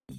We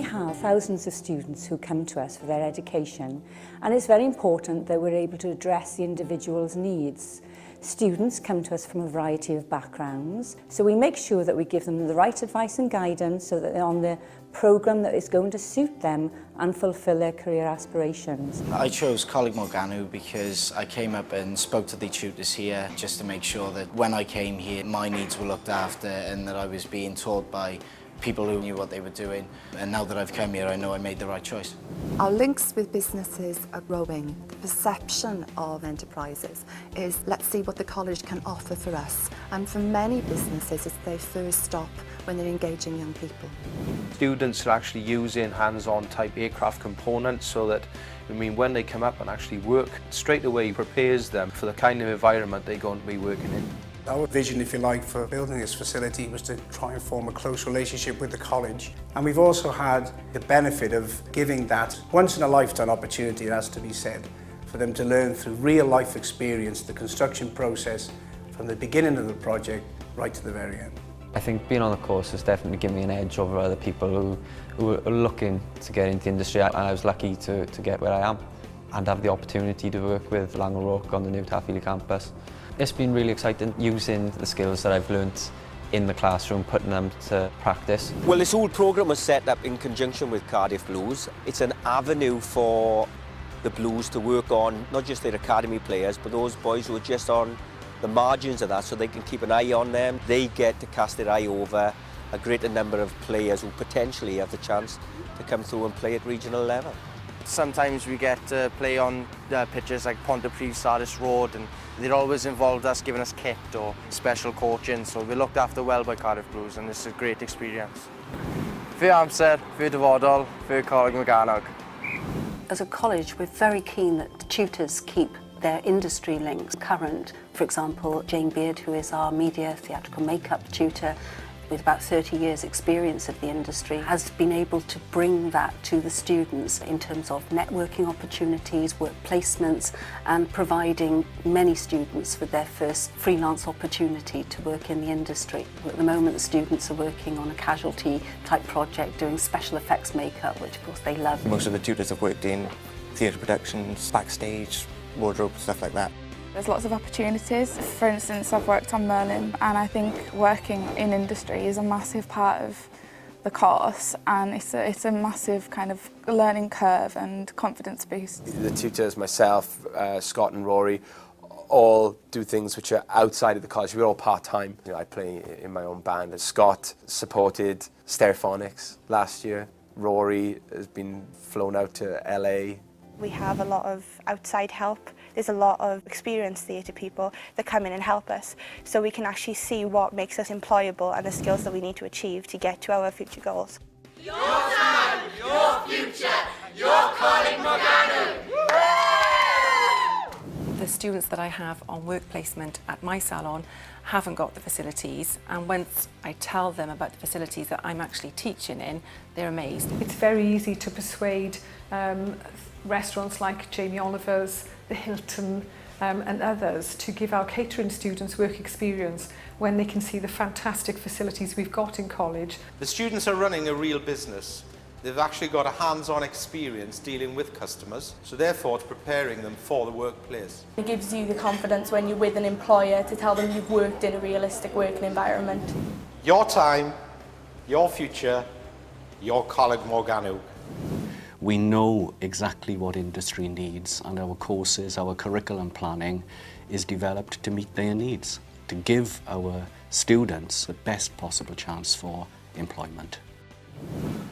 have thousands of students who come to us for their education, and it's very important that we're able to address the individual's needs. Students come to us from a variety of backgrounds, so we make sure that we give them the right advice and guidance so that they're on the programme that is going to suit them and fulfil their career aspirations. I chose Coleg Morgannwg because I came up and spoke to the tutors here just to make sure that when I came here my needs were looked after and that I was being taught by people who knew what they were doing. And now that I've come here, I know I made the right choice. Our links with businesses are growing. The perception of enterprises is, let's see what the college can offer for us. And for many businesses, it's their first stop when they're engaging young people. Students are actually using hands-on type aircraft components so that, when they come up and actually work, straight away prepares them for the kind of environment they're going to be working in. Our vision, if you like, for building this facility was to try and form a close relationship with the college. And we've also had the benefit of giving that once-in-a-lifetime opportunity, it has to be said, for them to learn through real-life experience the construction process from the beginning of the project right to the very end. I think being on the course has definitely given me an edge over other people who are looking to get into the industry, and I was lucky to get where I am and have the opportunity to work with Lang O'Rourke on the new Taffy campus. It's been really exciting using the skills that I've learnt in the classroom, putting them to practice. Well, this whole programme was set up in conjunction with Cardiff Blues. It's an avenue for the Blues to work on not just their academy players, but those boys who are just on the margins of that, so they can keep an eye on them. They get to cast their eye over a greater number of players who potentially have the chance to come through and play at regional level. Sometimes we get to play on pitches like Pontypridd, Sardis Road, and they're always involved us giving us kit or special coaching, so we're looked after well by Cardiff Blues, and it's a great experience. Fy'r amser, fy'r dyfodol, fy'r Coleg Morgannwg. As a college, we're very keen that the tutors keep their industry links current. For example, Jane Beard, who is our media theatrical makeup tutor, with about 30 years experience of the industry, has been able to bring that to the students in terms of networking opportunities, work placements, and providing many students with their first freelance opportunity to work in the industry. At the moment, the students are working on a casualty type project doing special effects makeup, which of course they love. Most of the tutors have worked in theatre productions, backstage, wardrobe, stuff like that. There's lots of opportunities. For instance, I've worked on Merlin, and I think working in industry is a massive part of the course, and it's a massive kind of learning curve and confidence boost. The tutors, myself, Scott and Rory, all do things which are outside of the college. We're all part-time. I play in my own band. Scott supported Stereophonics last year. Rory has been flown out to LA. We have a lot of outside help. There's a lot of experienced theatre people that come in and help us, so we can actually see what makes us employable and the skills that we need to achieve to get to our future goals. Your time, your future, your Coleg Morgannwg! The students that I have on work placement at my salon haven't got the facilities, and once I tell them about the facilities that I'm actually teaching in, they're amazed. It's very easy to persuade restaurants like Jamie Oliver's, the Hilton and others to give our catering students work experience when they can see the fantastic facilities we've got in college. The students are running a real business. They've actually got a hands-on experience dealing with customers, so therefore it's preparing them for the workplace. It gives you the confidence when you're with an employer to tell them you've worked in a realistic working environment. Your time, your future, your Coleg Morgannwg. We know exactly what industry needs, and our courses, our curriculum planning is developed to meet their needs, to give our students the best possible chance for employment.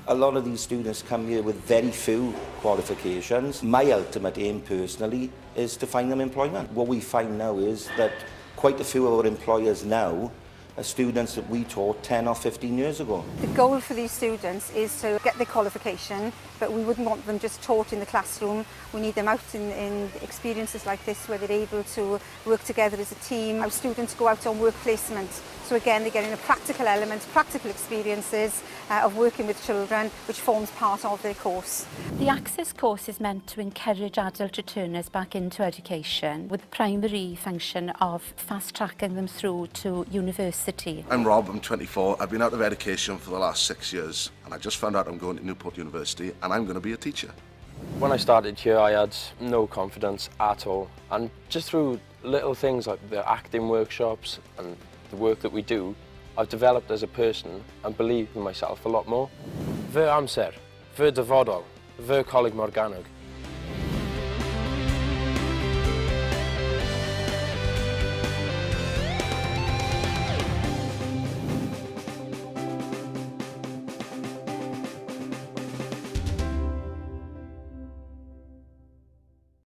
A lot of these students come here with very few qualifications. My ultimate aim personally is to find them employment. What we find now is that quite a few of our employers now are students that we taught 10 or 15 years ago. The goal for these students is to get their qualification but we wouldn't want them just taught in the classroom. We need them out in experiences like this where they're able to work together as a team. Our students go out on work placement. So again, they're getting the practical elements, practical experiences of working with children, which forms part of their course. The Access course is meant to encourage adult returners back into education with the primary function of fast-tracking them through to university. I'm Rob, I'm 24. I've been out of education for the last 6 years and I just found out I'm going to Newport University and I'm going to be a teacher. When I started here, I had no confidence at all, and just through little things like the acting workshops and the work that we do, I've developed as a person and believe in myself a lot more. Fy amser, fy dyfodol, fy Coleg Morgannwg.